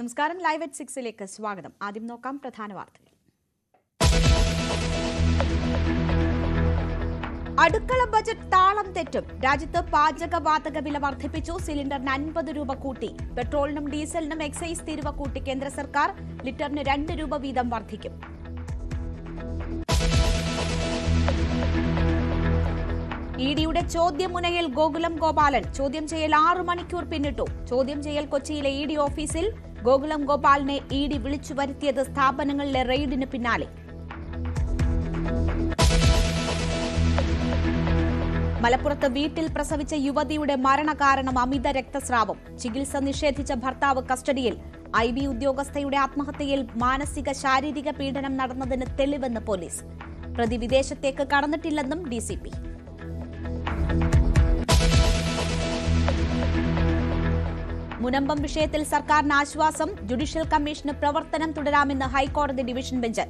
നമസ്കാരം. Live at 6ലേക്ക് സ്വാഗതം. ആദ്യം നോക്കാം പ്രധാന വാർത്തകൾ. അടുക്കള ബജറ്റ് താളം തെറ്റും. രാജ്യത്ത് പാചകവാതക വില വർദ്ധിപ്പിച്ചു. സിലിണ്ടറിന് 50 രൂപ കൂട്ടി. പെട്രോളിനും ഡീസലിനും എക്സൈസ് തീരുവ കൂട്ടി കേന്ദ്ര സർക്കാർ. ലിറ്ററിന് 2 രൂപ വീതം വർദ്ധിക്കും. ഇഡിയുടെ ചോദ്യമുനയിൽ ഗോകുലം ഗോപാലൻ. ചോദ്യം ചെയ്യൽ 6 മണിക്കൂർ പിന്നിട്ടു. ചോദ്യം ചെയ്യൽ കൊച്ചിയിലെ ഇഡി ഓഫീസിൽ. ഗോകുലം ഗോപാലിനെ ഇഡി വിളിച്ചു വരുത്തിയത് സ്ഥാപനങ്ങളിലെ റെയ്ഡിന് പിന്നാലെ. മലപ്പുറത്ത് വീട്ടിൽ പ്രസവിച്ച യുവതിയുടെ മരണകാരണം അമിത രക്തസ്രാവം. ചികിത്സ നിഷേധിച്ച ഭർത്താവ് കസ്റ്റഡിയിൽ. IB ഉദ്യോഗസ്ഥയുടെ ആത്മഹത്യയിൽ മാനസിക ശാരീരിക പീഡനം നടന്നതിന് തെളിവെന്ന് പോലീസ്. പ്രതി വിദേശത്തേക്ക് കടന്നിട്ടില്ലെന്നും DCP. മുനമ്പം വിഷയത്തിൽ സർക്കാരിന് ആശ്വാസം. ജുഡീഷ്യൽ കമ്മീഷന് പ്രവർത്തനം തുടരാമെന്ന് ഹൈക്കോടതി ഡിവിഷൻ ബെഞ്ച്.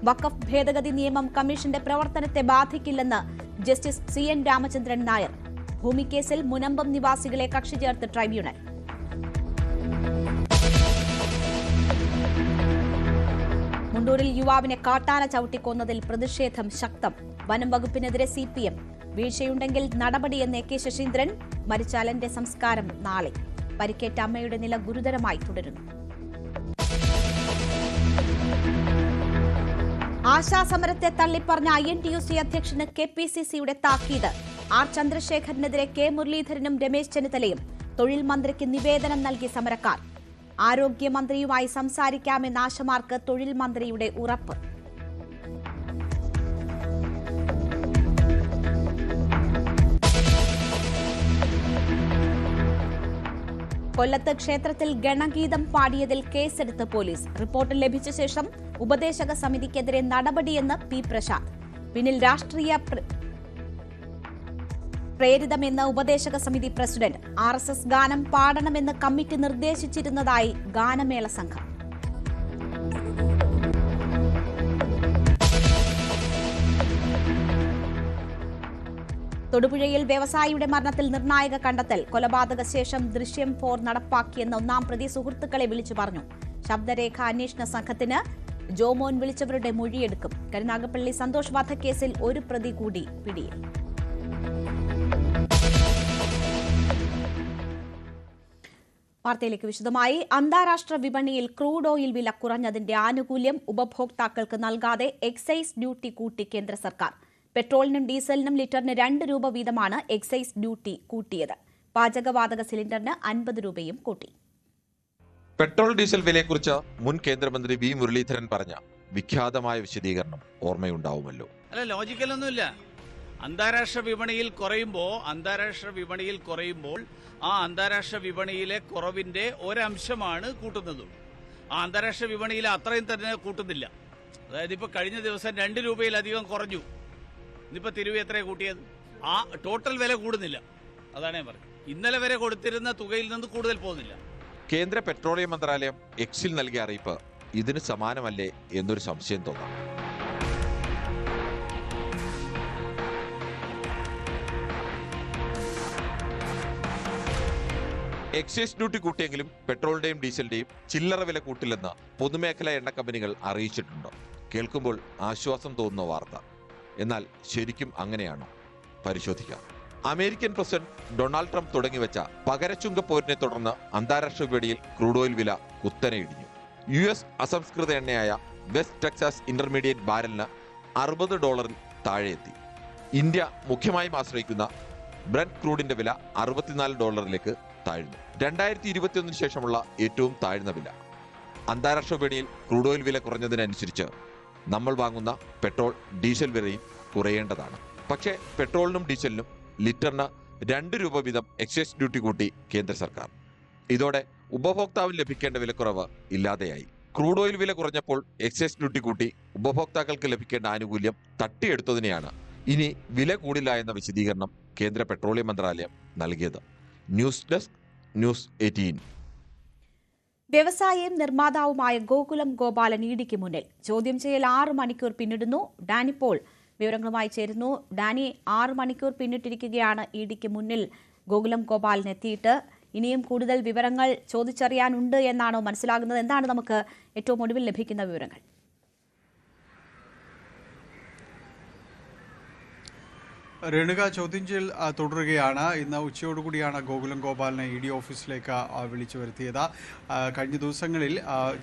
വഖഫ് ഭേദഗതി നിയമം കമ്മീഷന്റെ പ്രവർത്തനത്തെ ബാധിക്കില്ലെന്ന് ജസ്റ്റിസ് CN രാമചന്ദ്രൻ നായർ. ഭൂമിക്കേസിൽ മുനമ്പം നിവാസികളെ കക്ഷി ചേർത്ത് ട്രൈബ്യൂണൽ. മുണ്ടൂരിൽ യുവാവിനെ കാട്ടാന ചവിട്ടിക്കൊന്നതിൽ പ്രതിഷേധം ശക്തം. വനം വകുപ്പിനെതിരെ CPM. വീഴ്ചയുണ്ടെങ്കിൽ നടപടിയെന്ന് AK ശശീന്ദ്രൻ. മരിച്ചാലന്റെ സംസ്കാരം നാളെ. പരിക്കേറ്റ അമ്മയുടെ നില ഗുരുതരമായി തുടരുന്നു. ആശാസമരത്തെ തള്ളിപ്പറഞ്ഞ INTUC അധ്യക്ഷന് KPCCയുടെ താക്കീത്. R ചന്ദ്രശേഖരനെതിരെ K മുരളീധരനും രമേശ് ചെന്നിത്തലയും. തൊഴിൽ മന്ത്രിക്ക് നിവേദനം നൽകി സമരക്കാർ. ആരോഗ്യമന്ത്രിയുമായി സംസാരിക്കാമെന്ന ആശമാർക്ക് തൊഴിൽ മന്ത്രിയുടെ ഉറപ്പ്. കൊല്ലത്ത് ക്ഷേത്രത്തിൽ ഗണഗീതം പാടിയതിൽ കേസെടുത്ത് പോലീസ്. റിപ്പോർട്ട് ലഭിച്ച ശേഷം ഉപദേശക സമിതിക്കെതിരെ നടപടിയെന്ന് P പ്രശാന്ത്. പിന്നിൽ രാഷ്ട്രീയ പ്രേരിതമെന്ന് ഉപദേശക സമിതി പ്രസിഡന്റ്. RSS ഗാനം പാടണമെന്ന് കമ്മിറ്റി നിർദ്ദേശിച്ചിരുന്നതായി ഗാനമേള സംഘം. തൊടുപുഴയിൽ വ്യവസായിയുടെ മരണത്തിൽ നിർണായക കണ്ടെത്തൽ. കൊലപാതക ശേഷം ദൃശ്യം 4 നടപ്പാക്കിയെന്ന ഒന്നാം പ്രതി സുഹൃത്തുക്കളെ വിളിച്ചു പറഞ്ഞു. ശബ്ദരേഖ അന്വേഷണ സംഘത്തിന് ജോമോൻ വിളിച്ചവരുടെ മൊഴിയെടുക്കും. കരുനാഗപ്പള്ളി സന്തോഷ് വധക്കേസിൽ ഒരു പ്രതി കൂടി പിടിയിൽ. വാർത്തയിലേക്ക് വിശദമായി. അന്താരാഷ്ട്ര വിപണിയിൽ ക്രൂഡ് ഓയിൽ വില കുറഞ്ഞതിന്റെ ആനുകൂല്യം ഉപഭോക്താക്കൾക്ക് നൽകാതെ എക്സൈസ് ഡ്യൂട്ടി കൂട്ടി കേന്ദ്ര സർക്കാർ. പെട്രോളിനും ഡീസലിനും ലിറ്ററിന് 2 രൂപ വീതമാണ് എക്സൈസ് ഡ്യൂട്ടി കൂട്ടിയത്. പാചകവാതക സിലിണ്ടറിന് 50 രൂപയും കൂട്ടി. പെട്രോൾ ഡീസൽ വിലയെക്കുറിച്ച് മുൻ കേന്ദ്രമന്ത്രി V മുരളീധരൻ പറഞ്ഞ വിഖ്യാതമായ വിശദീകരണം ഓർമ്മയുണ്ടാവുമല്ലോ. അല്ല, ലോജിക്കലൊന്നുമില്ല. അന്താരാഷ്ട്ര വിപണിയിൽ കുറയുമ്പോൾ ആ അന്താരാഷ്ട്ര വിപണിയിലെ കുറവിന്റെ ഒരംശമാണ് കൂട്ടുന്നത്. ആ അന്താരാഷ്ട്ര വിപണിയിൽ അത്രയും തന്നെ കൂട്ടുന്നില്ല. അതായത് ഇപ്പൊ കഴിഞ്ഞ ദിവസം 2 രൂപയിലധികം കുറഞ്ഞു. ഇന്നിപ്പോ തിരുവി എത്രയാണ് കൂട്ടിയത്? ആ ടോട്ടൽ വില കൂടുന്നില്ല. അതാണ് ഞാൻ പറഞ്ഞത്. ഇന്നലെ വരെ കൊടുത്തിരുന്ന തുകയിൽ നിന്ന് കൂടുതൽ പോകുന്നില്ല. കേന്ദ്ര പെട്രോളിയം മന്ത്രാലയം എക്സിൽ നൽകിയ അറിയിപ്പ് ഇതിന് സമാനമല്ലേ എന്നൊരു സംശയം തോന്നാം. എക്സൈസ് ഡ്യൂട്ടി കൂട്ടിയെങ്കിലും പെട്രോളിന്റെയും ഡീസലിന്റെയും ചില്ലറ വില കൂട്ടില്ലെന്ന് പൊതുമേഖലാ എണ്ണ കമ്പനികൾ അറിയിച്ചിട്ടുണ്ട്. കേൾക്കുമ്പോൾ ആശ്വാസം തോന്നുന്ന വാർത്ത. എന്നാൽ ശരിക്കും അങ്ങനെയാണോ? പരിശോധിക്കാം. അമേരിക്കൻ പ്രസിഡന്റ് ഡൊണാൾഡ് ട്രംപ് തുടങ്ങിവെച്ച പകരച്ചുങ്ക പോരിനെ തുടർന്ന് അന്താരാഷ്ട്ര വിപണിയിൽ ക്രൂഡ് ഓയിൽ വില കുത്തനെ ഇടിഞ്ഞു. US അസംസ്കൃത എണ്ണയായ വെസ്റ്റ് ടെക്സാസ് ഇന്റർമീഡിയറ്റ് ബാരലിന് $60 താഴെയെത്തി. ഇന്ത്യ മുഖ്യമായും ആശ്രയിക്കുന്ന ബ്രന്റ് ക്രൂഡിന്റെ വില $64 താഴ്ന്നു. 2021 ശേഷമുള്ള ഏറ്റവും താഴ്ന്ന വില. അന്താരാഷ്ട്ര വിപണിയിൽ ക്രൂഡ് ഓയിൽ വില കുറഞ്ഞതിനനുസരിച്ച് നമ്മൾ വാങ്ങുന്ന പെട്രോൾ ഡീസൽ വിലയും കുറയേണ്ടതാണ്. പക്ഷേ പെട്രോളിനും ഡീസലിനും ലിറ്ററിന് 2 രൂപ വീതം എക്സൈസ് ഡ്യൂട്ടി കൂട്ടി കേന്ദ്ര സർക്കാർ. ഇതോടെ ഉപഭോക്താവിന് ലഭിക്കേണ്ട വിലക്കുറവ് ഇല്ലാതെയായി. ക്രൂഡ് ഓയിൽ വില കുറഞ്ഞപ്പോൾ എക്സൈസ് ഡ്യൂട്ടി കൂട്ടി ഉപഭോക്താക്കൾക്ക് ലഭിക്കേണ്ട ആനുകൂല്യം തട്ടിയെടുത്തതിനെയാണ് ഇനി വില കൂടില്ല എന്ന വിശദീകരണം കേന്ദ്ര പെട്രോളിയം മന്ത്രാലയം നൽകിയത്. News desk, news 18. വ്യവസായിയും നിർമ്മാതാവുമായ ഗോകുലം ഗോപാലൻ ഇഡിക്ക് മുന്നിൽ. ചോദ്യം ചെയ്യൽ 6 മണിക്കൂർ പിന്നിടുന്നു. ഡാനി പോൾ വിവരങ്ങളുമായി ചേരുന്നു. ഡാനി, 6 മണിക്കൂർ പിന്നിട്ടിരിക്കുകയാണ് ഇഡിക്ക് മുന്നിൽ ഗോകുലം ഗോപാലൻ എത്തിയിട്ട്. ഇനിയും കൂടുതൽ വിവരങ്ങൾ ചോദിച്ചറിയാനുണ്ട് എന്നാണോ മനസ്സിലാകുന്നത്? എന്താണ് നമുക്ക് ഏറ്റവും ഒടുവിൽ ലഭിക്കുന്ന വിവരങ്ങൾ? രേണുക, ചോദ്യം ചെയ്യൽ തുടരുകയാണ്. ഇന്ന് ഉച്ചയോടുകൂടിയാണ് ഗോകുലം ഗോപാലിനെ ED ഓഫീസിലേക്ക് വിളിച്ചു വരുത്തിയത്. കഴിഞ്ഞ ദിവസങ്ങളിൽ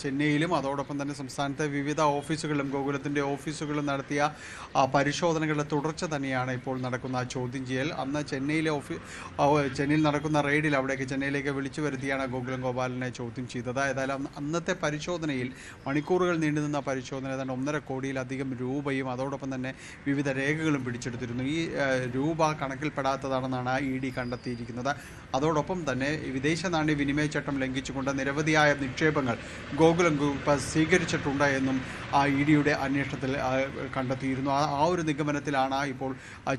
ചെന്നൈയിലും അതോടൊപ്പം തന്നെ സംസ്ഥാനത്തെ വിവിധ ഓഫീസുകളിലും ഗോകുലത്തിൻ്റെ ഓഫീസുകളിലും നടത്തിയ പരിശോധനകളുടെ തുടർച്ച തന്നെയാണ് ഇപ്പോൾ നടക്കുന്ന ചോദ്യം ചെയ്യൽ. അന്ന് ചെന്നൈയിൽ നടക്കുന്ന റെയ്ഡിൽ ചെന്നൈയിലേക്ക് വിളിച്ചു വരുത്തിയാണ് ഗോകുലം ഗോപാലിനെ ചോദ്യം ചെയ്തത്. ഏതായാലും അന്നത്തെ പരിശോധനയിൽ മണിക്കൂറുകൾ നീണ്ടുനിന്ന പരിശോധന ഏതാണ്ട് 1.5 കോടിയിലധികം രൂപയും അതോടൊപ്പം തന്നെ വിവിധ രേഖകളും പിടിച്ചെടുത്തിരുന്നു. ഈ രൂപ കണക്കിൽപ്പെടാത്തതാണെന്നാണ് ED കണ്ടെത്തിയിരിക്കുന്നത്. അതോടൊപ്പം തന്നെ വിദേശ നാണ്യ വിനിമയ ചട്ടം ലംഘിച്ചുകൊണ്ട് നിരവധിയായ നിക്ഷേപങ്ങൾ ഗോകുലം ഗ്രൂപ്പ് സ്വീകരിച്ചിട്ടുണ്ട് എന്നും EDയുടെ അന്വേഷണത്തിൽ കണ്ടെത്തിയിരുന്നു. ആ ഒരു നിഗമനത്തിലാണ് ഇപ്പോൾ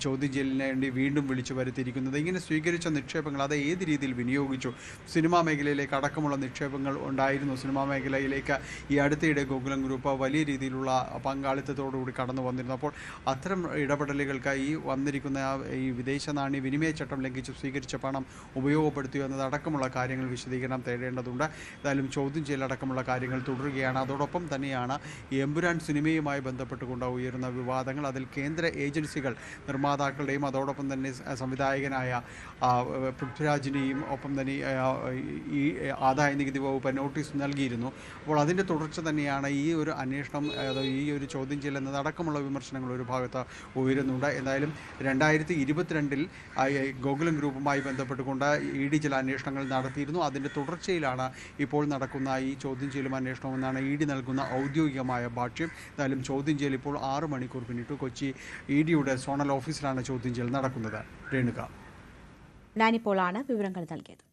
ചോദ്യം ചെയ്യലിന് വേണ്ടി വീണ്ടും വിളിച്ചു വരുത്തിയിരിക്കുന്നത്. ഇങ്ങനെ സ്വീകരിച്ച നിക്ഷേപങ്ങൾ അത് ഏത് രീതിയിൽ വിനിയോഗിച്ചു? സിനിമാ മേഖലയിലേക്ക് അടക്കമുള്ള നിക്ഷേപങ്ങൾ ഉണ്ടായിരുന്നു. സിനിമാ മേഖലയിലേക്ക് ഈ അടുത്തിടെ ഗോകുലം ഗ്രൂപ്പ് വലിയ രീതിയിലുള്ള പങ്കാളിത്തത്തോടുകൂടി കടന്നു വന്നിരുന്നു. അപ്പോൾ അത്തരം ഇടപെടലുകൾക്ക് ഈ വന്നിരിക്കുന്ന ഈ വിദേശ നാണ്യ വിനിമയ ചട്ടം ലംഘിച്ച് സ്വീകരിച്ച പണം ഉപയോഗപ്പെടുത്തിയോ എന്നതടക്കമുള്ള കാര്യങ്ങൾ വിശദീകരണം തേടേണ്ടതുണ്ട്. ഏതായാലും ചോദ്യം ചെയ്യലടക്കമുള്ള കാര്യങ്ങൾ തുടരുകയാണ്. അതോടൊപ്പം തന്നെയാണ് എമ്പുരാൻ സിനിമയുമായി ബന്ധപ്പെട്ടുകൊണ്ട് ഉയരുന്ന വിവാദങ്ങൾ. അതിൽ കേന്ദ്ര ഏജൻസികൾ നിർമ്മാതാക്കളുടെയും അതോടൊപ്പം തന്നെ സംവിധായകനായ പൃഥ്വിരാജിനെയും ഒപ്പം തന്നെ ഈ ആദായ നികുതി വകുപ്പ് നോട്ടീസ് നൽകിയിരുന്നു. അപ്പോൾ അതിൻ്റെ തുടർച്ച തന്നെയാണ് ഈ ഒരു അന്വേഷണം, ഈ ഒരു ചോദ്യം ചെയ്യൽ എന്നതടക്കമുള്ള വിമർശനങ്ങൾ ഒരു ഭാഗത്ത് ഉയരുന്നുണ്ട്. എന്തായാലും 2022 ഗോകുലം ഗ്രൂപ്പുമായി ബന്ധപ്പെട്ടുകൊണ്ട് ED ചില അന്വേഷണങ്ങൾ നടത്തിയിരുന്നു. അതിൻ്റെ തുടർച്ചയിലാണ് ഇപ്പോൾ നടക്കുന്ന ഈ ചോദ്യം ചെയ്യലും അന്വേഷണവും എന്നാണ് ED നൽകുന്ന ഔദ്യോഗികമായ ഭാഷ്യം. എന്തായാലും ചോദ്യം ചെയ്യൽ ഇപ്പോൾ 6 മണിക്കൂർ പിന്നിട്ടു. കൊച്ചി EDയുടെ സോണൽ ഓഫീസിലാണ് ചോദ്യം ചെയ്യൽ നടക്കുന്നത്. രേണുക, ഞാനിപ്പോഴാണ് വിവരങ്ങൾ നൽകിയത്.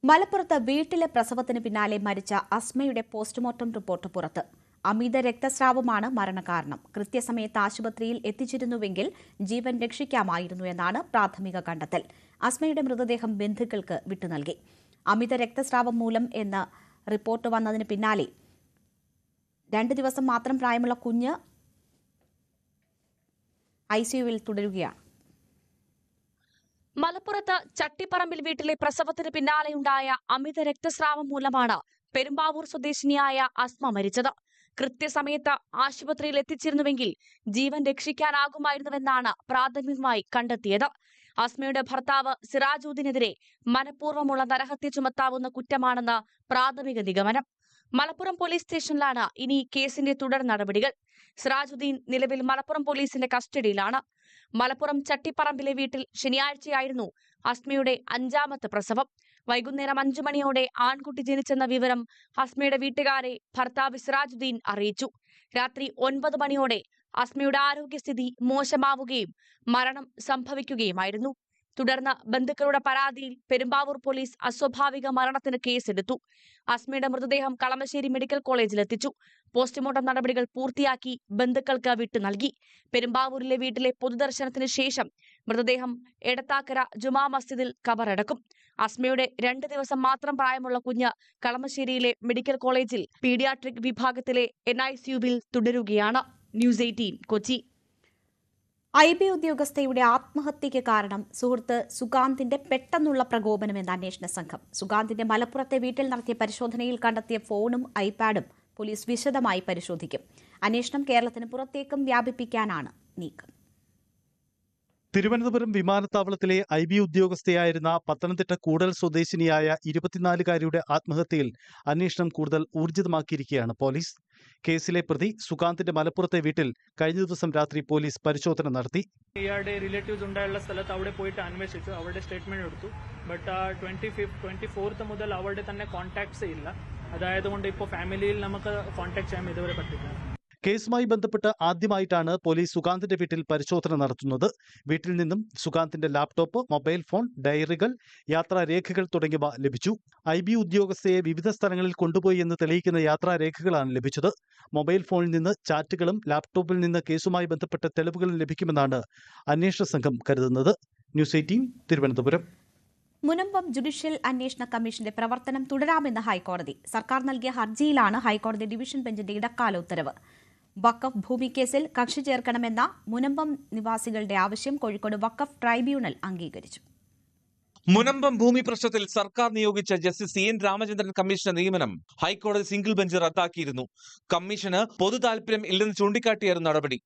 മലപ്പുറത്ത് വീട്ടിലെ പ്രസവത്തിന് പിന്നാലെ മരിച്ച അസ്മയുടെ പോസ്റ്റ്മോർട്ടം റിപ്പോർട്ട് പുറത്ത്. അമിത രക്തസ്രാവമാണ് മരണകാരണം. കൃത്യസമയത്ത് ആശുപത്രിയിൽ എത്തിച്ചിരുന്നുവെങ്കിൽ ജീവൻ രക്ഷിക്കാമായിരുന്നു എന്നാണ് പ്രാഥമിക കണ്ടെത്തൽ. അസ്മയുടെ മൃതദേഹം ബന്ധുക്കൾക്ക് വിട്ടുനൽകി. അമിത രക്തസ്രാവം മൂലം എന്ന റിപ്പോർട്ട് വന്നതിന് പിന്നാലെ 2 ദിവസം മാത്രം പ്രായമുള്ള കുഞ്ഞ് ICUവിൽ തുടരുകയാണ്. മലപ്പുറത്ത് ചട്ടിപ്പറമ്പിൽ വീട്ടിലെ പ്രസവത്തിന് പിന്നാലെയുണ്ടായ അമിത രക്തസ്രാവം മൂലമാണ് പെരുമ്പാവൂർ സ്വദേശിനിയായ അസ്മ മരിച്ചത്. കൃത്യസമയത്ത് ആശുപത്രിയിൽ എത്തിച്ചിരുന്നുവെങ്കിൽ ജീവൻ രക്ഷിക്കാനാകുമായിരുന്നുവെന്നാണ് പ്രാഥമികമായി കണ്ടെത്തിയത്. അസ്മയുടെ ഭർത്താവ് സിറാജുദ്ദീനെതിരെ മനഃപൂർവ്വമുള്ള നരഹത്യ ചുമത്താവുന്ന കുറ്റമാണെന്ന് പ്രാഥമിക നിഗമനം. മലപ്പുറം പോലീസ് സ്റ്റേഷനിലാണ് ഇനി കേസിന്റെ തുടർ നടപടികൾ. സിറാജുദ്ദീൻ നിലവിൽ മലപ്പുറം പോലീസിന്റെ കസ്റ്റഡിയിലാണ്. മലപ്പുറം ചട്ടിപ്പറമ്പിലെ വീട്ടിൽ ശനിയാഴ്ചയായിരുന്നു അസ്മയുടെ 5ാമത്തെ പ്രസവം. വൈകുന്നേരം 5 മണിയോടെ ആൺകുട്ടി ജനിച്ചെന്ന വിവരം അസ്മയുടെ വീട്ടുകാരെ ഭർത്താവ് സിറാജുദ്ദീൻ അറിയിച്ചു. രാത്രി 9 മണിയോടെ അസ്മയുടെ ആരോഗ്യസ്ഥിതി മോശമാവുകയും മരണം സംഭവിക്കുകയുമായിരുന്നു. തുടർന്ന് ബന്ധുക്കളുടെ പരാതിയിൽ പെരുമ്പാവൂർ പോലീസ് അസ്വാഭാവിക മരണത്തിന് കേസെടുത്തു. അസ്മയുടെ മൃതദേഹം കളമശ്ശേരി മെഡിക്കൽ കോളേജിലെത്തിച്ചു. പോസ്റ്റ്മോർട്ടം നടപടികൾ പൂർത്തിയാക്കി ബന്ധുക്കൾക്ക് വിട്ടു നൽകി. പെരുമ്പാവൂരിലെ വീട്ടിലെ പൊതുദർശനത്തിന് ശേഷം മൃതദേഹം എടത്താക്കര ജുമാ മസ്ജിദിൽ ഖബറടക്കും. അസ്മയുടെ 2 ദിവസം മാത്രം പ്രായമുള്ള കുഞ്ഞ് കളമശ്ശേരിയിലെ മെഡിക്കൽ കോളേജിൽ പീഡിയാട്രിക് വിഭാഗത്തിലെ NICUവിൽ തുടരുകയാണ്. ന്യൂസ് 18 കൊച്ചി. IB ഉദ്യോഗസ്ഥയുടെ ആത്മഹത്യയ്ക്ക് കാരണം സുഹൃത്ത് സുഗാന്തിന്റെ പെട്ടെന്നുള്ള പ്രകോപനമെന്ന അന്വേഷണ സംഘം. സുഗാന്തിന്റെ മലപ്പുറത്തെ വീട്ടിൽ നടത്തിയ പരിശോധനയിൽ കണ്ടെത്തിയ ഫോണും ഐപാഡും പോലീസ് വിശദമായി പരിശോധിക്കും. അന്വേഷണം കേരളത്തിന് പുറത്തേക്കും വ്യാപിപ്പിക്കാനാണ് നീക്കം. തിരുവനന്തപുരം വിമാനത്താവളത്തിലെ IB ഉദ്യോഗസ്ഥയായിരുന്ന പത്തനംതിട്ട കൂടൽ സ്വദേശിനിയായ 24-കാരിയുടെ ആത്മഹത്യയിൽ അന്വേഷണം കൂടുതൽ ഊർജിതമാക്കിയിരിക്കുകയാണ് പോലീസ്. കേസിലെ പ്രതി സുഗാന്തിന്റെ മലപ്പുറത്തെ വീട്ടിൽ കഴിഞ്ഞ ദിവസം രാത്രി പോലീസ് പരിശോധന നടത്തി. ഇയാളുടെ റിലേറ്റീവ്സ് ഉണ്ടായുള്ള സ്ഥലത്ത് അവിടെ പോയിട്ട് അന്വേഷിച്ചു. അവരുടെ സ്റ്റേറ്റ്മെന്റ് എടുത്തു. ബട്ട് 24th മുതൽ അവരുടെ തന്നെ കോൺടാക്ട്സ് ഇല്ല. അതായതുകൊണ്ട് ഇപ്പോൾ ഫാമിലിയിൽ നമുക്ക് കോൺടാക്ട് ചെയ്യാൻ ഇതുവരെ പറ്റില്ല. കേസുമായി ബന്ധപ്പെട്ട് ആദ്യമായിട്ടാണ് പോലീസ് സുഗാന്തിന്റെ വീട്ടിൽ പരിശോധന നടത്തുന്നത്. വീട്ടിൽ നിന്നും സുഗാന്തിന്റെ ലാപ്ടോപ്പ്, മൊബൈൽ ഫോൺ, ഡയറികൾ, യാത്രാരേഖകൾ തുടങ്ങിയവ ലഭിച്ചു. IB ഉദ്യോഗസ്ഥയെ വിവിധ സ്ഥലങ്ങളിൽ കൊണ്ടുപോയി എന്ന് തെളിയിക്കുന്ന യാത്രാരേഖകളാണ് ലഭിച്ചത്. മൊബൈൽ ഫോണിൽ നിന്ന് ചാറ്റുകളും ലാപ്ടോപ്പിൽ നിന്ന് കേസുമായി ബന്ധപ്പെട്ട തെളിവുകളും ലഭിക്കുമെന്നാണ് അന്വേഷണ സംഘം കരുതുന്നത്. ന്യൂസ് 18 തിരുവനന്തപുരം. മുനമ്പം ജുഡീഷ്യൽ അന്വേഷണ കമ്മീഷന്റെ പ്രവർത്തനം തുടരാമെന്ന് ഹൈക്കോടതി. സർക്കാർ നൽകിയ ഹർജിയിലാണ് ഹൈക്കോടതി ഡിവിഷൻ ബെഞ്ചിന്റെ ഇടക്കാല ഉത്തരവ്. വഖഫ് ഭൂമി കേസിൽ കക്ഷി ചേർക്കണമെന്ന മുനമ്പം നിവാസികളുടെ ആവശ്യം കോഴിക്കോട് വഖഫ് ട്രൈബ്യൂണൽ അംഗീകരിച്ചു. മുനമ്പം ഭൂമി പ്രശ്നത്തിൽ സർക്കാർ നിയോഗിച്ച ജസ്റ്റിസ് CN രാമചന്ദ്രൻ കമ്മീഷന്റെ നിയമനം ഹൈക്കോടതി സിംഗിൾ ബെഞ്ച് റദ്ദാക്കിയിരുന്നു. കമ്മീഷന് പൊതു താൽപര്യം ഇല്ലെന്ന് ചൂണ്ടിക്കാട്ടിയായിരുന്നു നടപടി.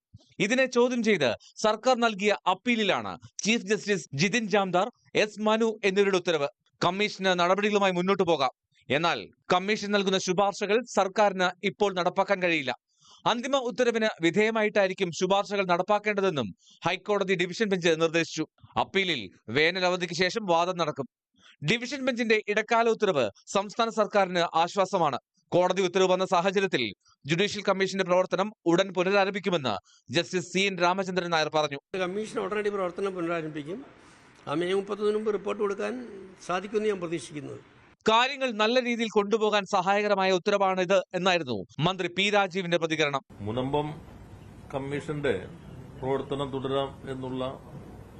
ഇതിനെ ചോദ്യം ചെയ്ത് സർക്കാർ നൽകിയ അപ്പീലിലാണ് chief justice Jithin Jamdar, S. Manu എന്നിവരുടെ ഉത്തരവ്. കമ്മീഷന് നടപടികളുമായി മുന്നോട്ടു പോകാം. എന്നാൽ കമ്മീഷൻ നൽകുന്ന ശുപാർശകൾ സർക്കാരിന് ഇപ്പോൾ നടപ്പാക്കാൻ കഴിയില്ല. അന്തിമ ഉത്തരവിന് വിധേയമായിട്ടായിരിക്കും ശുപാർശകൾ നടപ്പാക്കേണ്ടതെന്നും ഹൈക്കോടതി ഡിവിഷൻ ബെഞ്ച് നിർദ്ദേശിച്ചു. അപ്പീലിൽ വേനൽ അവധിക്ക് ശേഷം വാദം നടക്കും. ഡിവിഷൻ ബെഞ്ചിന്റെ ഇടക്കാല ഉത്തരവ് സംസ്ഥാന സർക്കാരിന് ആശ്വാസമാണ്. കോടതി ഉത്തരവ് വന്ന സാഹചര്യത്തിൽ ജുഡീഷ്യൽ കമ്മീഷന്റെ പ്രവർത്തനം ഉടൻ പുനരാരംഭിക്കുമെന്ന് ജസ്റ്റിസ് CN രാമചന്ദ്രൻ നായർ പറഞ്ഞു. കമ്മീഷൻ ഉടനടി പ്രവർത്തനം പുനരാരംഭിക്കും. മെയ് 30 മുമ്പ് റിപ്പോർട്ട് കൊടുക്കാൻ സാധിക്കുമെന്ന് ഞാൻ പ്രതീക്ഷിക്കുന്നത്. കാര്യങ്ങൾ നല്ല രീതിയിൽ കൊണ്ടുപോകാൻ സഹായകരമായ ഉത്തരവാണിത് എന്നായിരുന്നു മന്ത്രി P. രാജീവിന്റെ പ്രതികരണം. മുനമ്പം കമ്മീഷന്റെ പ്രവർത്തനം തുടരാം എന്നുള്ള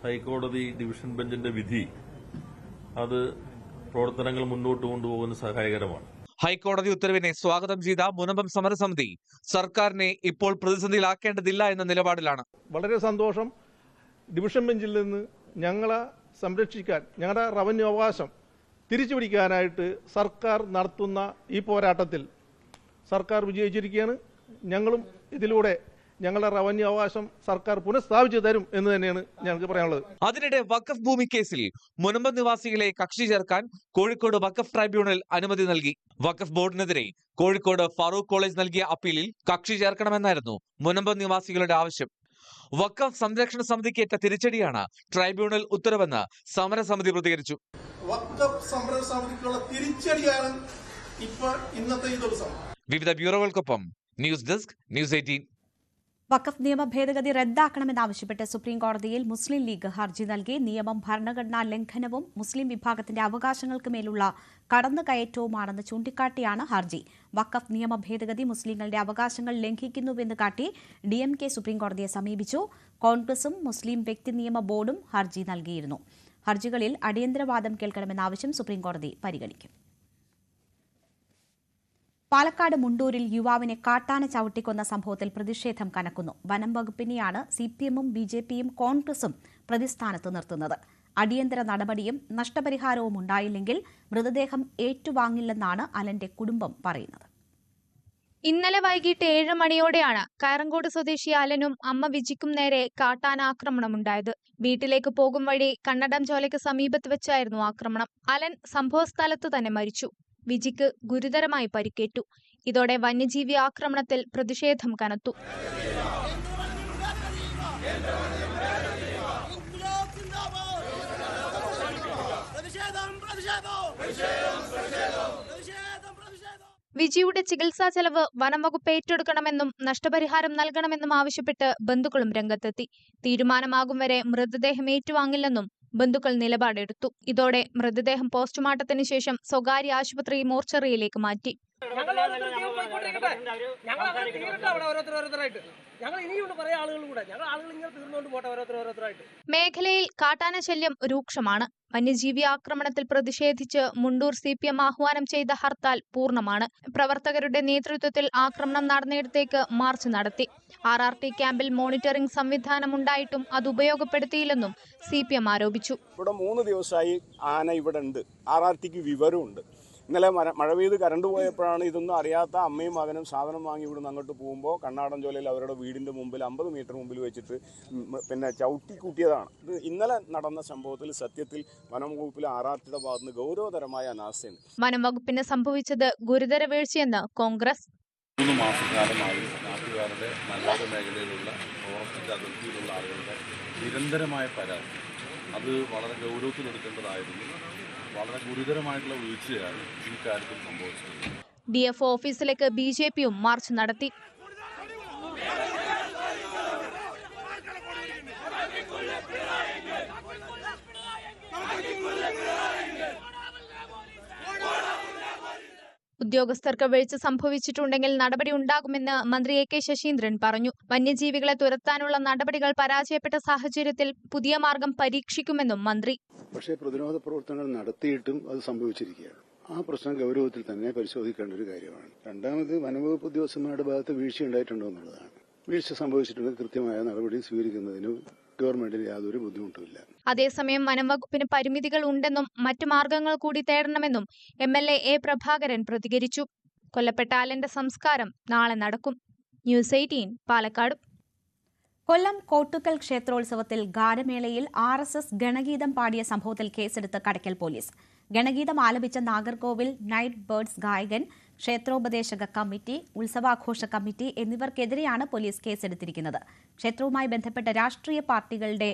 ഹൈക്കോടതി ഡിവിഷൻ ബെഞ്ചിന്റെ വിധി അത് പ്രവർത്തനങ്ങൾ മുന്നോട്ട് കൊണ്ടുപോകാൻ സഹായകരമാണ്. ഹൈക്കോടതി ഉത്തരവിനെ സ്വാഗതം ചെയ്ത മുനമ്പം സമരസമിതി സർക്കാരിനെ ഇപ്പോൾ പ്രതിസന്ധിയിലാക്കേണ്ടതില്ല എന്ന നിലപാടിലാണ്. വളരെ സന്തോഷം. ഡിവിഷൻ ബെഞ്ചിൽ നിന്ന് ഞങ്ങളെ സംരക്ഷിക്കാൻ, ഞങ്ങളുടെ റവന്യൂ അവകാശം തിരിച്ചു പിടിക്കാനായിട്ട് സർക്കാർ നടത്തുന്ന ഈ പോരാട്ടത്തിൽ സർക്കാർ വിജയിച്ചിരിക്കുകയാണ്. ഞങ്ങളും ഇതിലൂടെ ഞങ്ങളുടെ റവന്യൂ അവകാശം സർക്കാർ പുനഃസ്ഥാപിച്ചു തരും എന്ന് തന്നെയാണ് ഞങ്ങൾക്ക് പറയാനുള്ളത്. അതിനിടെ വഖഫ് ഭൂമി കേസിൽ മുനമ്പം നിവാസികളെ കക്ഷി ചേർക്കാൻ കോഴിക്കോട് വഖഫ് ട്രൈബ്യൂണൽ അനുമതി നൽകി. വഖഫ് ബോർഡിനെതിരെ കോഴിക്കോട് ഫാറൂഖ് കോളേജ് നൽകിയ അപ്പീലിൽ കക്ഷി ചേർക്കണമെന്നായിരുന്നു മുനമ്പം നിവാസികളുടെ ആവശ്യം. വഖഫ് സംരക്ഷണ സമിതിക്കേറ്റ തിരിച്ചടിയാണ് ട്രൈബ്യൂണൽ ഉത്തരവെന്ന് സമരസമിതി പ്രതികരിച്ചു. വഖഫ് സംരക്ഷണ സമിതിക്കുള്ള തിരിച്ചടിയാണ് ഇന്നത്തെ ഈ ദിവസം. വിവിധ ബ്യൂറോകൾക്കൊപ്പം ന്യൂസ് ഡെസ്ക്, News 18. വഖഫ് നിയമ ഭേദഗതി റദ്ദാക്കണമെന്നാവശ്യപ്പെട്ട് സുപ്രീം കോടതിയിൽ മുസ്ലിം ലീഗ് ഹർജി നൽകി. നിയമം ഭരണഘടനാ ലംഘനവും മുസ്ലിം വിഭാഗത്തിന്റെ അവകാശങ്ങൾക്ക് മേലുള്ള കടന്നുകയറ്റവുമാണെന്ന് ചൂണ്ടിക്കാട്ടിയാണ് ഹർജി. വഖഫ് നിയമ ഭേദഗതി മുസ്ലിങ്ങളുടെ അവകാശങ്ങൾ ലംഘിക്കുന്നുവെന്ന് കാട്ടി DMK സുപ്രീം കോടതിയെ സമീപിച്ചു. കോൺഗ്രസും മുസ്ലിം വ്യക്തി നിയമ ബോർഡും ഹർജി നൽകിയിരുന്നു. ഹർജികളിൽ അടിയന്തരവാദം കേൾക്കണമെന്ന ആവശ്യം സുപ്രീം കോടതി പരിഗണിക്കും. പാലക്കാട് മുണ്ടൂരിൽ യുവാവിനെ കാട്ടാന ചവിട്ടിക്കൊന്ന സംഭവത്തിൽ പ്രതിഷേധം കനക്കുന്നു. വനം വകുപ്പിനെയാണ് CPM-ഉം BJP-യും കോൺഗ്രസും പ്രതിസ്ഥാനത്ത് നിർത്തുന്നത്. അടിയന്തര നടപടിയും നഷ്ടപരിഹാരവും ഉണ്ടായില്ലെങ്കിൽ മൃതദേഹം ഏറ്റുവാങ്ങില്ലെന്നാണ് അലന്റെ കുടുംബം പറയുന്നത്. ഇന്നലെ വൈകിട്ട് 7 മണിയോടെയാണ് കയറങ്കോട് സ്വദേശി അലനും അമ്മ വിജിക്കും നേരെ കാട്ടാന ആക്രമണമുണ്ടായത്. വീട്ടിലേക്ക് പോകും വഴി കണ്ണടം ചോലയ്ക്ക് സമീപത്ത് വെച്ചായിരുന്നു ആക്രമണം. അലൻ സംഭവസ്ഥലത്ത് തന്നെ മരിച്ചു. വിജിക്ക് ഗുരുതരമായി പരിക്കേറ്റു. ഇതോടെ വന്യജീവി ആക്രമണത്തിൽ പ്രതിഷേധം കനത്തു. വിജിയുടെ ചികിത്സാ ചെലവ് വനം വകുപ്പ് ഏറ്റെടുക്കണമെന്നും നഷ്ടപരിഹാരം നൽകണമെന്നും ആവശ്യപ്പെട്ട് ബന്ധുക്കളും രംഗത്തെത്തി. തീരുമാനമാകും വരെ മൃതദേഹം ഏറ്റുവാങ്ങില്ലെന്നും ബന്ധുക്കൾ നിലപാടെടുത്തു. ഇതോടെ മൃതദേഹം പോസ്റ്റ്മോർട്ടത്തിന് ശേഷം സ്വകാര്യ ആശുപത്രി മോർച്ചറിയിലേക്ക് മാറ്റി. മേഖലയിൽ കാട്ടാന ശല്യം രൂക്ഷമാണ്. വന്യജീവി ആക്രമണത്തിൽ പ്രതിഷേധിച്ച് മുണ്ടൂർ CPM ആഹ്വാനം ചെയ്ത ഹർത്താൽ പൂർണ്ണമാണ്. പ്രവർത്തകരുടെ നേതൃത്വത്തിൽ ആക്രമണം നടന്നിടത്തേക്ക് മാർച്ച് നടത്തി. RRT ക്യാമ്പിൽ മോണിറ്ററിംഗ് സംവിധാനം ഉണ്ടായിട്ടും അത് ഉപയോഗപ്പെടുത്തിയില്ലെന്നും CPM ആരോപിച്ചു. ഇവിടെ 3 ദിവസമായി ആന ഇവിടെ ഉണ്ട്. RRTക്ക് വിവരമുണ്ട്. ഇന്നലെ മഴ പെയ്ത് കറണ്ട് പോയപ്പോഴാണ് ഇതൊന്നും അറിയാത്ത അമ്മയും മകനും സാധനം വാങ്ങി ഇവിടുന്ന് അങ്ങോട്ട് പോകുമ്പോൾ കണ്ണാടൻ ചോലയിൽ അവരുടെ വീടിൻ്റെ മുമ്പിൽ 50 മീറ്റർ മുമ്പിൽ വെച്ചിട്ട് ചവിട്ടി കൂട്ടിയതാണ്. ഇത് ഇന്നലെ നടന്ന സംഭവത്തിൽ സത്യത്തിൽ വനം വകുപ്പിലെ RRTയുടെ ഭാഗത്തുനിന്ന് ഗൗരവതരമായ അനാസ്ഥയാണ്. വനം വകുപ്പിന് സംഭവിച്ചത് ഗുരുതര വീഴ്ചയെന്ന് കോൺഗ്രസ്. 3 മാസക്കാലമായി നാട്ടുകാരുടെ മലയോര മേഖലയിലുള്ള ഫോറസ്റ്റ് അതിർത്തിയിലുള്ള ആളുകളുടെ നിരന്തരമായ പരാതി അത് വളരെ ഗൗരവത്തിലെടുക്കേണ്ടതായിരുന്നു. വളരെ ഗുരുതരമായിട്ടുള്ള വീഴ്ചയാണ് ഈ കാര്യത്തിൽ സംഭവിച്ചത്. DFO ഓഫീസിലേക്ക് BJP-യും മാർച്ച് നടത്തി. ഉദ്യോഗസ്ഥർക്ക് വീഴ്ച സംഭവിച്ചിട്ടുണ്ടെങ്കിൽ നടപടി ഉണ്ടാകുമെന്ന് മന്ത്രി AK ശശീന്ദ്രൻ പറഞ്ഞു. വന്യജീവികളെ തുരത്താനുള്ള നടപടികൾ പരാജയപ്പെട്ട സാഹചര്യത്തിൽ പുതിയ മാർഗം പരീക്ഷിക്കുമെന്നും മന്ത്രി. പക്ഷേ പ്രതിരോധ പ്രവർത്തനങ്ങൾ നടത്തിയിട്ടും അത് സംഭവിച്ചിരിക്കുകയാണ്. ആ പ്രശ്നം ഗൗരവത്തിൽ തന്നെ പരിശോധിക്കേണ്ട ഒരു കാര്യമാണ്. രണ്ടാമത് വനംവകുപ്പ് ഉദ്യോഗസ്ഥന്മാരുടെ ഭാഗത്ത് വീഴ്ച ഉണ്ടായിട്ടുണ്ടോ എന്നുള്ളതാണ്. വീഴ്ച സംഭവിച്ചിട്ടുണ്ടെങ്കിൽ കൃത്യമായ നടപടി സ്വീകരിക്കുന്നതിന് ഗവൺമെന്റിന് യാതൊരു ബുദ്ധിമുട്ടുമില്ല. അതേസമയം വനംവകുപ്പിന് പരിമിതികൾ ഉണ്ടെന്നും മറ്റു മാർഗങ്ങൾ കൂടി തേടണമെന്നും MLA A. പ്രഭാകരൻ പ്രതികരിച്ചു. കൊല്ലപ്പെട്ട ആലന്റെ സംസ്കാരം നാളെ നടക്കും. ന്യൂസ് 18 പാലക്കാട്. കൊല്ലം കോട്ടുക്കൽ ക്ഷേത്രോത്സവത്തിൽ ഗാനമേളയിൽ RSS ഗണഗീതം പാടിയ സംഭവത്തിൽ കേസെടുത്ത് കടയ്ക്കൽ പോലീസ്. ഗണഗീതം ആലപിച്ച നാഗർകോവിൽ നൈറ്റ് ബേർഡ്സ് ഗായകൻ, ക്ഷേത്രോപദേശക കമ്മിറ്റി, ഉത്സവാഘോഷ കമ്മിറ്റി എന്നിവർക്കെതിരെയാണ് പോലീസ് കേസെടുത്തിരിക്കുന്നത്. ക്ഷേത്രവുമായി ബന്ധപ്പെട്ട രാഷ്ട്രീയ പാർട്ടികളുടെ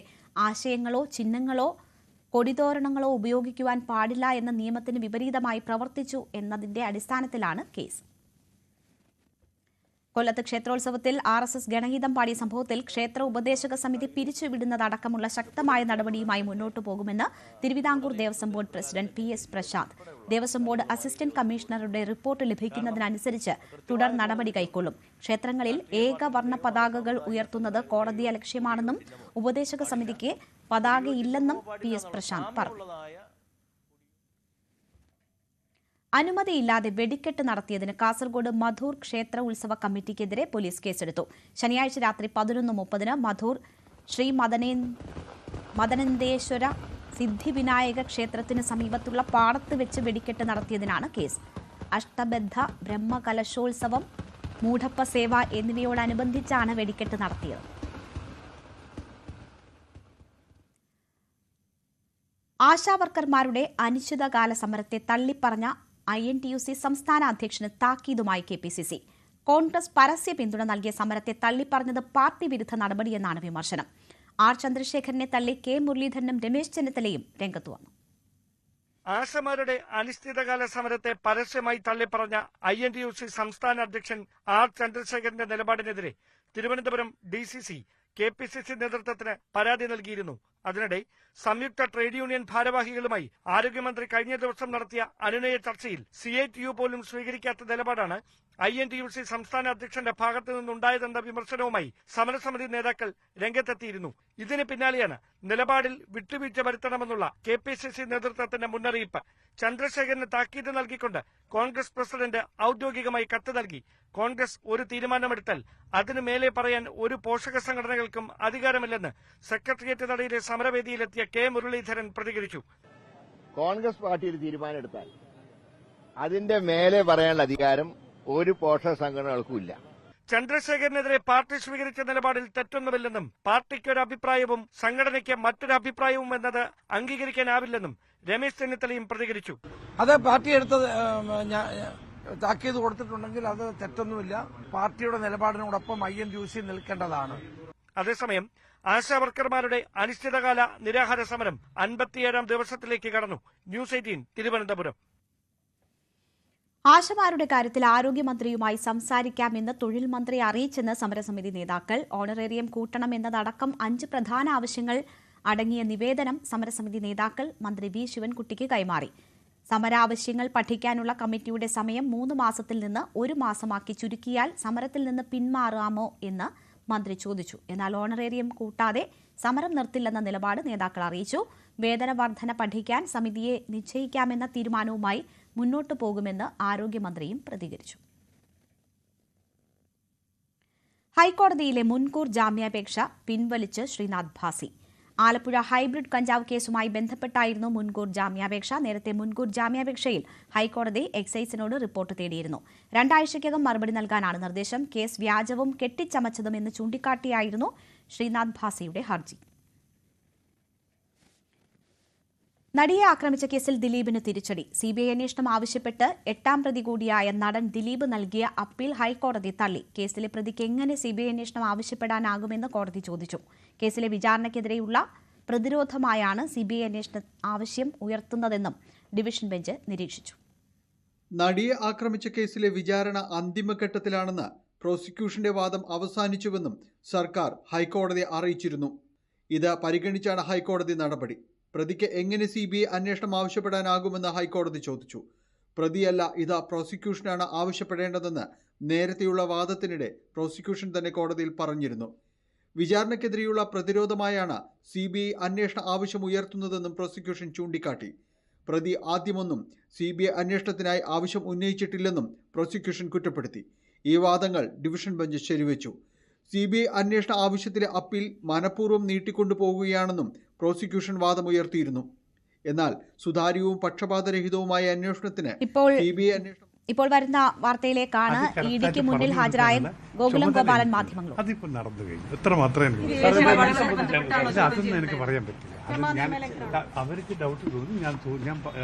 ആശയങ്ങളോ ചിഹ്നങ്ങളോ കൊടിതോരണങ്ങളോ ഉപയോഗിക്കുവാൻ പാടില്ല എന്ന നിയമത്തിന് വിപരീതമായി പ്രവർത്തിച്ചു എന്നതിന്റെ അടിസ്ഥാനത്തിലാണ് കേസ്. കൊല്ലത്ത് ക്ഷേത്രോത്സവത്തിൽ RSS ഗണഗീതം പാടിയ സംഭവത്തിൽ ക്ഷേത്ര ഉപദേശക സമിതി പിരിച്ചുവിടുന്നതടക്കമുള്ള ശക്തമായ നടപടിയുമായി മുന്നോട്ടു പോകുമെന്ന് Thiruvithamkoor Devaswom board president PS Prashanth. Devaswom board assistant കമ്മീഷണറുടെ റിപ്പോർട്ട് ലഭിക്കുന്നതിനനുസരിച്ച് തുടർ നടപടി കൈക്കൊള്ളും. ക്ഷേത്രങ്ങളിൽ ഏകവർണ്ണ പതാകകൾ ഉയർത്തുന്നത് കോടതിയെ ലക്ഷ്യമാണെന്നും ഉപദേശക സമിതിക്ക് പതാകയില്ലെന്നും PS പ്രശാന്ത് പറഞ്ഞു. അനുമതിയില്ലാതെ വെടിക്കെട്ട് നടത്തിയതിന് കാസർഗോഡ് മധൂർ ക്ഷേത്ര ഉത്സവ കമ്മിറ്റിക്കെതിരെ പോലീസ് കേസെടുത്തു. ശനിയാഴ്ച രാത്രി 11:30 മധൂർ ശ്രീ മദനന്ദേശ്വര സിദ്ധിവിനായക ക്ഷേത്രത്തിന് സമീപത്തുള്ള പാടത്ത് വെച്ച് വെടിക്കെട്ട് നടത്തിയതിനാണ് കേസ്. അഷ്ടബദ്ധ ബ്രഹ്മകലശോത്സവം, മൂഢപ്പ സേവ എന്നിവയോടനുബന്ധിച്ചാണ് വെടിക്കെട്ട് നടത്തിയത്. ആശാവർക്കർമാരുടെ അനിശ്ചിതകാല സമരത്തെ തള്ളിപ്പറഞ്ഞ INTUC സംസ്ഥാന അധ്യക്ഷന് താക്കീതുമായി KPCC. കോൺഗ്രസ് പരസ്യ പിന്തുണ നൽകിയ സമരത്തെ തള്ളിപ്പറഞ്ഞത് പാർട്ടി വിരുദ്ധ നടപടിയെന്നാണ് വിമർശനം. R. ചന്ദ്രശേഖരനെ തള്ളി K. മുരളീധരനും രമേശ് ചെന്നിത്തലയും രംഗത്തു വന്നു. ആശമാരുടെ അനിശ്ചിതകാല സമരത്തെ പരസ്യമായി തള്ളിപ്പറഞ്ഞ INTUC സംസ്ഥാന അധ്യക്ഷൻ R. ചന്ദ്രശേഖരന്റെ നിലപാടിനെതിരെ തിരുവനന്തപുരം DCC KPCC നേതൃത്വത്തിന് പരാതി നൽകിയിരുന്നു. അതിനിടെ സംയുക്ത ട്രേഡ് യൂണിയൻ ഭാരവാഹികളുമായി ആരോഗ്യമന്ത്രി കഴിഞ്ഞ ദിവസം നടത്തിയ അനുനയ ചർച്ചയിൽ CITU പോലും സ്വീകരിക്കാത്ത നിലപാടാണ് INTUC സംസ്ഥാന അധ്യക്ഷന്റെ ഭാഗത്തു നിന്നുണ്ടായതെന്ന വിമർശനവുമായി സമരസമിതി നേതാക്കൾ രംഗത്തെത്തിയിരുന്നു. ഇതിന് പിന്നാലെയാണ് നിലപാടിൽ വിട്ടുവീഴ്ച വരുത്തണമെന്നുള്ള KPCC നേതൃത്വത്തിന്റെ മുന്നറിയിപ്പ്. ചന്ദ്രശേഖരന് താക്കീത് നൽകിക്കൊണ്ട് കോൺഗ്രസ് പ്രസിഡന്റ് ഔദ്യോഗികമായി കത്ത് നൽകി. കോൺഗ്രസ് ഒരു തീരുമാനമെടുത്താൽ അതിനു മേലെ പറയാൻ ഒരു പോഷക സംഘടനകൾക്കും അധികാരമില്ലെന്ന് സെക്രട്ടേറിയറ്റ് നടയിലെ സമരവേദിയിലെത്തിയ K. മുരളീധരൻ പ്രതികരിച്ചു. കോൺഗ്രസ് പാർട്ടി ഒരു തീരുമാനം എടുത്താൽ അതിന്റെ മേലെ പറയാനുള്ള അധികാരം ഒരു പോഷക സംഘടനകൾക്കും ഇല്ല. ചന്ദ്രശേഖരനെതിരെ പാർട്ടി സ്വീകരിച്ച നിലപാടിൽ തെറ്റൊന്നുമില്ലെന്നും പാർട്ടിക്കൊരു അഭിപ്രായവും സംഘടനയ്ക്ക് മറ്റൊരു അഭിപ്രായവും എന്നത് അംഗീകരിക്കാനാവില്ലെന്നും രമേശ് ചെന്നിത്തലയും പ്രതികരിച്ചു. അത് പാർട്ടി എടുത്തത് താക്കീത് കൊടുത്തിട്ടുണ്ടെങ്കിൽ അത് തെറ്റൊന്നുമില്ല. പാർട്ടിയുടെ നിലപാടിനോടൊപ്പം INTUC നിൽക്കേണ്ടതാണ്. അതേസമയം ആശാവർക്കർമാരുടെ അനിശ്ചിതകാല നിരാഹാര സമരം 57ാം ദിവസത്തിലേക്ക് കടന്നു. ന്യൂസ് 18 തിരുവനന്തപുരം. ആശമാരുടെ കാര്യത്തിൽ ആരോഗ്യമന്ത്രിയുമായി സംസാരിക്കാമെന്ന് തൊഴിൽ മന്ത്രി അറിയിച്ചെന്ന് സമരസമിതി നേതാക്കൾ. ഓണറേറിയം കൂട്ടണമെന്നതടക്കം 5 പ്രധാന ആവശ്യങ്ങൾ അടങ്ങിയ നിവേദനം സമരസമിതി നേതാക്കൾ മന്ത്രി V. ശിവൻകുട്ടിക്ക് കൈമാറി. സമരാവശ്യങ്ങൾ പഠിക്കാനുള്ള കമ്മിറ്റിയുടെ സമയം 3 മാസത്തിൽ നിന്ന് 1 മാസമാക്കി ചുരുക്കിയാൽ സമരത്തിൽ നിന്ന് പിന്മാറാമോ എന്ന് മന്ത്രി ചോദിച്ചു. എന്നാൽ ഓണറേറിയം കൂട്ടാതെ സമരം നിർത്തില്ലെന്ന നിലപാട് നേതാക്കൾ അറിയിച്ചു. വേതന വർധന പഠിക്കാൻ സമിതിയെ നിശ്ചയിക്കാമെന്ന തീരുമാനവുമായി മുന്നോട്ടു പോകുമെന്ന് ആരോഗ്യമന്ത്രിയും പ്രതികരിച്ചു. ഹൈക്കോടതിയിലെ മുൻകൂർ ജാമ്യാപേക്ഷ പിൻവലിച്ച് ശ്രീനാഥ് ഭാസി. ആലപ്പുഴ ഹൈബ്രിഡ് കഞ്ചാവ് കേസുമായി ബന്ധപ്പെട്ടായിരുന്നു മുൻകൂർ ജാമ്യാപേക്ഷ. നേരത്തെ മുൻകൂർ ജാമ്യാപേക്ഷയിൽ ഹൈക്കോടതി എക്സൈസിനോട് റിപ്പോർട്ട് തേടിയിരുന്നു. 2 ആഴ്ചയ്ക്കകം മറുപടി നൽകാനാണ് നിർദ്ദേശം. കേസ് വ്യാജവും കെട്ടിച്ചമച്ചതും എന്ന് ചൂണ്ടിക്കാട്ടിയായിരുന്നു ശ്രീനാഥ് ഭാസിയുടെ ഹർജി. നടിയെ ആക്രമിച്ച കേസിൽ ദിലീപിന് തിരിച്ചടി. CBI അന്വേഷണം ആവശ്യപ്പെട്ട് 8ാം പ്രതി കൂടിയായ നടൻ ദിലീപ് നൽകിയ അപ്പീൽ ഹൈക്കോടതി തള്ളി. കേസിലെ പ്രതിക്ക് എങ്ങനെ CBI അന്വേഷണം ആവശ്യപ്പെടാനാകുമെന്ന് കോടതി ചോദിച്ചു. കേസിലെ വിചാരണയ്ക്കെതിരെയുള്ള പ്രതിരോധമായാണ് CBI അന്വേഷണ ആവശ്യം ഉയർത്തുന്നതെന്നും ഡിവിഷൻ ബെഞ്ച് നിരീക്ഷിച്ചു. നടിയെ ആക്രമിച്ച കേസിലെ വിചാരണ അന്തിമഘട്ടത്തിലാണെന്ന് പ്രോസിക്യൂഷന്റെ വാദം അവസാനിച്ചുവെന്നും സർക്കാർ ഹൈക്കോടതിയെ അറിയിച്ചിരുന്നു. ഇത് പരിഗണിച്ചാണ് ഹൈക്കോടതി നടപടി. പ്രതിക്ക് എങ്ങനെ CBI അന്വേഷണം ആവശ്യപ്പെടാനാകുമെന്ന് ഹൈക്കോടതി ചോദിച്ചു. പ്രതിയല്ല, ഇത് പ്രോസിക്യൂഷനാണ് ആവശ്യപ്പെടേണ്ടതെന്ന് നേരത്തെയുള്ള വാദത്തിനിടെ പ്രോസിക്യൂഷൻ തന്നെ കോടതിയിൽ പറഞ്ഞിരുന്നു. വിചാരണയ്ക്കെതിരെയുള്ള പ്രതിരോധമായാണ് CBI അന്വേഷണ ആവശ്യം ഉയർത്തുന്നതെന്നും പ്രോസിക്യൂഷൻ ചൂണ്ടിക്കാട്ടി. പ്രതി ആദ്യമൊന്നും CBI അന്വേഷണത്തിനായി ആവശ്യം ഉന്നയിച്ചിട്ടില്ലെന്നും പ്രോസിക്യൂഷൻ കുറ്റപ്പെടുത്തി. ഈ വാദങ്ങൾ ഡിവിഷൻ ബെഞ്ച് ശരിവെച്ചു. CBI അന്വേഷണ ആവശ്യത്തിലെ അപ്പീൽ മനഃപൂർവ്വം നീട്ടിക്കൊണ്ടുപോകുകയാണെന്നും പ്രോസിക്യൂഷൻ വാദമുയർത്തിയിരുന്നു. എന്നാൽ സുതാര്യവും പക്ഷപാതരഹിതവുമായ അന്വേഷണത്തിന് CBI അന്വേഷണം ഇപ്പോൾ വരുന്ന വാർത്തയിലേക്കാണ്. ഇഡിക്ക് മുന്നിൽ ഹാജരായ ഗോകുലം ഗോപാലൻ മാധ്യമങ്ങളോട്. അതിപ്പോൾ നടന്നു കഴിഞ്ഞു. എത്ര മാത്രമേ അതൊന്നും എനിക്ക് പറയാൻ പറ്റില്ല. അത് ഞാൻ അവർക്ക് ഡൗട്ട് തോന്നി, ഞാൻ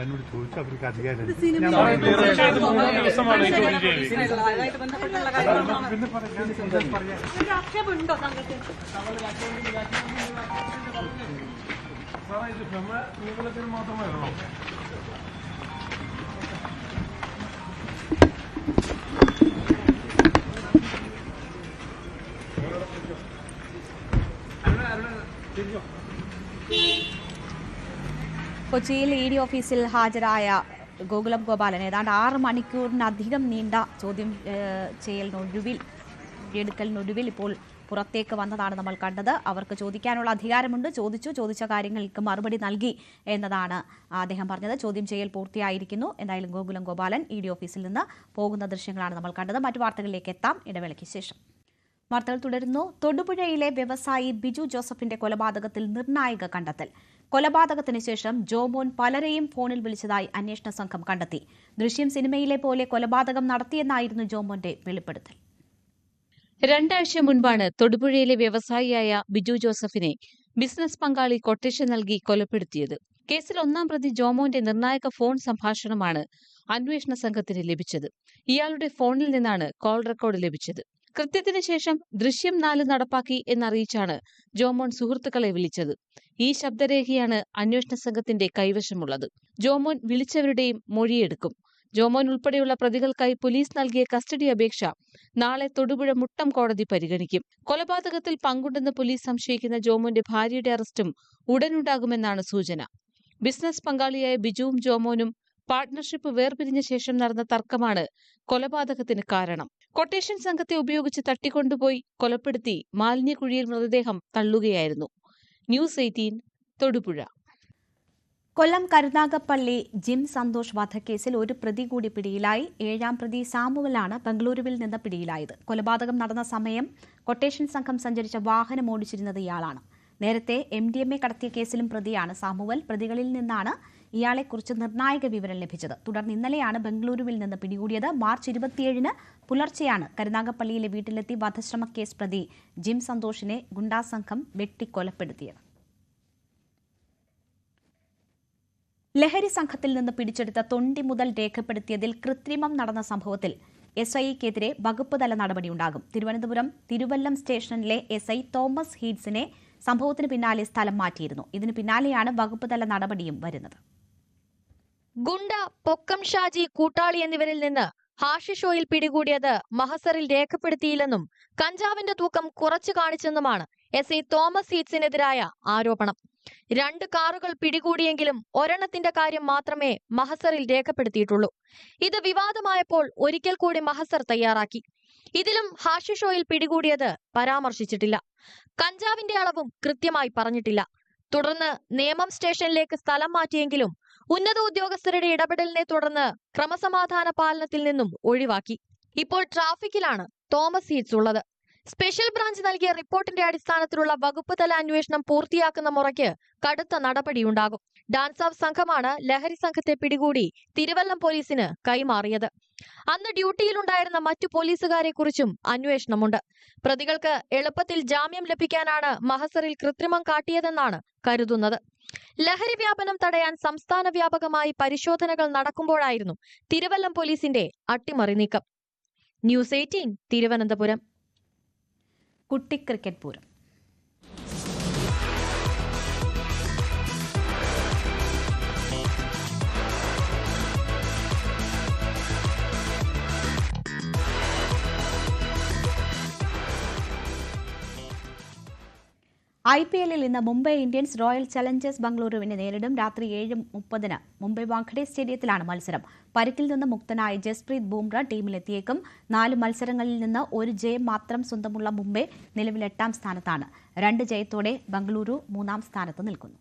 എന്നോട് ചോദിച്ചു, അവർക്ക് അധികാരം നിയമനത്തിൽ മാത്രമാണോ? കൊച്ചിയിൽ ഇഡി ഓഫീസിൽ ഹാജരായ ഗോകുലം ഗോപാലൻ ഏതാണ്ട് 6 മണിക്കൂറിനധികം നീണ്ട ചോദ്യം ചെയ്യലിനൊടുവിൽ ഇപ്പോൾ പുറത്തേക്ക് വന്നതാണ് നമ്മൾ കണ്ടത്. അവർക്ക് ചോദിക്കാനുള്ള അധികാരമുണ്ട്. ചോദിച്ച കാര്യങ്ങൾക്ക് മറുപടി നൽകി എന്നതാണ് അദ്ദേഹം പറഞ്ഞത്. ചോദ്യം ചെയ്യൽ പൂർത്തിയായിരിക്കുന്നു. എന്തായാലും ഗോകുലം ഗോപാലൻ ഇഡി ഓഫീസിൽ നിന്ന് പോകുന്ന ദൃശ്യങ്ങളാണ് നമ്മൾ കണ്ടത്. മറ്റു വാർത്തകളിലേക്ക് എത്താം ഇടവേളയ്ക്ക് ശേഷം. വാർത്തകൾ തുടരുന്നു. തൊടുപുഴയിലെ വ്യവസായി ബിജു ജോസഫിന്റെ കൊലപാതകത്തിൽ നിർണായക കണ്ടെത്തൽ. കൊലപാതകത്തിന് ശേഷം ജോമോൻ പലരെയും ഫോണിൽ വിളിച്ചതായി അന്വേഷണ സംഘം കണ്ടെത്തി. ദൃശ്യം സിനിമയിലെ പോലെ കൊലപാതകം നടത്തിയെന്നായിരുന്നു ജോമോന്റെ വെളിപ്പെടുത്തൽ. 2 ആഴ്ച മുൻപാണ് തൊടുപുഴയിലെ വ്യവസായിയായ ബിജു ജോസഫിനെ ബിസിനസ് പങ്കാളി കൊട്ടേഷൻ നൽകി കൊലപ്പെടുത്തിയത്. കേസിൽ 1-ാം പ്രതി ജോമോന്റെ നിർണായക ഫോൺ സംഭാഷണമാണ് അന്വേഷണ സംഘത്തിന് ലഭിച്ചത്. ഇയാളുടെ ഫോണിൽ നിന്നാണ് കോൾ റെക്കോർഡ് ലഭിച്ചത്. കൃത്യത്തിന് ശേഷം ദൃശ്യം 4 നടപ്പാക്കി എന്നറിയിച്ചാണ് ജോമോൻ സുഹൃത്തുക്കളെ വിളിച്ചത്. ഈ ശബ്ദരേഖയാണ് അന്വേഷണ സംഘത്തിന്റെ കൈവശമുള്ളത്. ജോമോൻ വിളിച്ചവരുടെയും മൊഴിയെടുക്കും. ജോമോൻ ഉൾപ്പെടെയുള്ള പ്രതികൾക്കായി പോലീസ് നൽകിയ കസ്റ്റഡി അപേക്ഷ നാളെ തൊടുപുഴ മുട്ടം കോടതി പരിഗണിക്കും. കൊലപാതകത്തിൽ പങ്കുണ്ടെന്ന് പോലീസ് സംശയിക്കുന്ന ജോമോന്റെ ഭാര്യയുടെ അറസ്റ്റും ഉടനുണ്ടാകുമെന്നാണ് സൂചന. ബിസിനസ് പങ്കാളിയായ ബിജുവും ജോമോനും പാർട്ട്ണർഷിപ്പ് വേർപിരിഞ്ഞ ശേഷം നടന്ന തർക്കമാണ് കൊലപാതകത്തിന് കാരണം. കൊട്ടേഷൻ സംഘത്തെ ഉപയോഗിച്ച് തട്ടിക്കൊണ്ടുപോയി കൊലപ്പെടുത്തി മാലിന്യക്കുഴിയിൽ മൃതദേഹം തള്ളുകയായിരുന്നു. ന്യൂസ് 18 തൊടുപുഴ. കൊല്ലം കരുനാഗപ്പള്ളി ജിം സന്തോഷ് വധക്കേസിൽ ഒരു പ്രതി കൂടി പിടിയിലായി. 7-ാം പ്രതി സാമുവലാണ് ബംഗളൂരുവിൽ നിന്ന് പിടിയിലായത്. കൊലപാതകം നടന്ന സമയം കൊട്ടേഷൻ സംഘം സഞ്ചരിച്ച വാഹനം ഓടിച്ചിരുന്നത് ഇയാളാണ്. നേരത്തെ MDMA കടത്തിയ കേസിലും പ്രതിയാണ് സാമുവൽ. പ്രതികളിൽ നിന്നാണ് ഇയാളെക്കുറിച്ച് നിർണായക വിവരം ലഭിച്ചത്. തുടർന്ന് ഇന്നലെയാണ് ബംഗളൂരുവിൽ നിന്ന് പിടികൂടിയത്. മാർച്ച് 27-ന് പുലർച്ചെയാണ് കരുനാഗപ്പള്ളിയിലെ വീട്ടിലെത്തി വധശ്രമ കേസ് പ്രതി ജിം സന്തോഷിനെ ഗുണ്ടാസംഘം വെട്ടിക്കൊലപ്പെടുത്തിയത്. ലഹരി സംഘത്തിൽ നിന്ന് പിടിച്ചെടുത്ത തൊണ്ടി മുതൽ രേഖപ്പെടുത്തിയതിൽ കൃത്രിമം നടന്ന സംഭവത്തിൽ SIക്കെതിരെ വകുപ്പ് തല നടപടിയുണ്ടാകും. തിരുവനന്തപുരം തിരുവല്ലം സ്റ്റേഷനിലെ SI തോമസ് ഹീഡ്സിനെ സംഭവത്തിന് പിന്നാലെ സ്ഥലം മാറ്റിയിരുന്നു. ഇതിന് പിന്നാലെയാണ് വകുപ്പ് തല നടപടിയും വരുന്നത്. ഗുണ്ട, പൊക്കം ഷാജി, കൂട്ടാളി എന്നിവരിൽ നിന്ന് ഹാഷിഷ് ഓയിൽ പിടികൂടിയത് മഹസറിൽ രേഖപ്പെടുത്തിയില്ലെന്നും കഞ്ചാവിന്റെ തൂക്കം കുറച്ചു കാണിച്ചെന്നുമാണ് SI തോമസ് ഹീഡ്സിനെതിരായ ആരോപണം. 2 കാറുകൾ പിടികൂടിയെങ്കിലും ഒരെണ്ണത്തിന്റെ കാര്യം മാത്രമേ മഹസറിൽ രേഖപ്പെടുത്തിയിട്ടുള്ളൂ. ഇത് വിവാദമായപ്പോൾ ഒരിക്കൽ കൂടി മഹസർ തയ്യാറാക്കി. ഇതിലും ഹാഷിഷ് ഓയിൽ പിടികൂടിയത് പരാമർശിച്ചിട്ടില്ല. കഞ്ചാവിന്റെ അളവും കൃത്യമായി പറഞ്ഞിട്ടില്ല. തുടർന്ന് നേമം സ്റ്റേഷനിലേക്ക് സ്ഥലം മാറ്റിയെങ്കിലും ഉന്നത ഉദ്യോഗസ്ഥരുടെ ഇടപെടലിനെ തുടർന്ന് ക്രമസമാധാന പാലനത്തിൽ നിന്നും ഒഴിവാക്കി. ഇപ്പോൾ ട്രാഫിക്കിലാണ് തോമസ് ഹീഡ്സ് ഉള്ളത്. സ്പെഷ്യൽ ബ്രാഞ്ച് നൽകിയ റിപ്പോർട്ടിന്റെ അടിസ്ഥാനത്തിലുള്ള വകുപ്പ് തല അന്വേഷണം പൂർത്തിയാക്കുന്ന മുറയ്ക്ക് കടുത്ത നടപടിയുണ്ടാകും. ഡാൻസ് ഓഫ് സംഘമാണ് ലഹരി സംഘത്തെ പിടികൂടി തിരുവല്ലം പോലീസിന് കൈമാറിയത്. അന്ന് ഡ്യൂട്ടിയിലുണ്ടായിരുന്ന മറ്റു പോലീസുകാരെ കുറിച്ചും അന്വേഷണമുണ്ട്. പ്രതികൾക്ക് എളുപ്പത്തിൽ ജാമ്യം ലഭിക്കാനാണ് മഹസറിൽ കൃത്രിമം കാട്ടിയതെന്നാണ് കരുതുന്നത്. ലഹരി വ്യാപനം തടയാൻ സംസ്ഥാന വ്യാപകമായി പരിശോധനകൾ നടക്കുമ്പോഴായിരുന്നു തിരുവല്ലം പോലീസിന്റെ അട്ടിമറി നീക്കം. ന്യൂസ് 18 തിരുവനന്തപുരം. കുട്ടി ക്രിക്കറ്റ് പൂരം. IPLൽ ഇന്ന് മുംബൈ ഇന്ത്യൻസ് റോയൽ ചലഞ്ചേഴ്സ് ബംഗളൂരുവിനെ നേരിടും. രാത്രി 7:30 മുംബൈ വാങ്കഡെ സ്റ്റേഡിയത്തിലാണ് മത്സരം. പരിക്കിൽ നിന്ന് മുക്തനായ ജസ്പ്രീത് ബൂംറ ടീമിലെത്തിയേക്കും. 4 മത്സരങ്ങളിൽ നിന്ന് 1 ജയം മാത്രം സ്വന്തമുള്ള മുംബൈ നിലവിൽ 8-ാം സ്ഥാനത്താണ്. 2 ജയത്തോടെ ബംഗളൂരു 3-ാം സ്ഥാനത്ത് നിൽക്കുന്നു.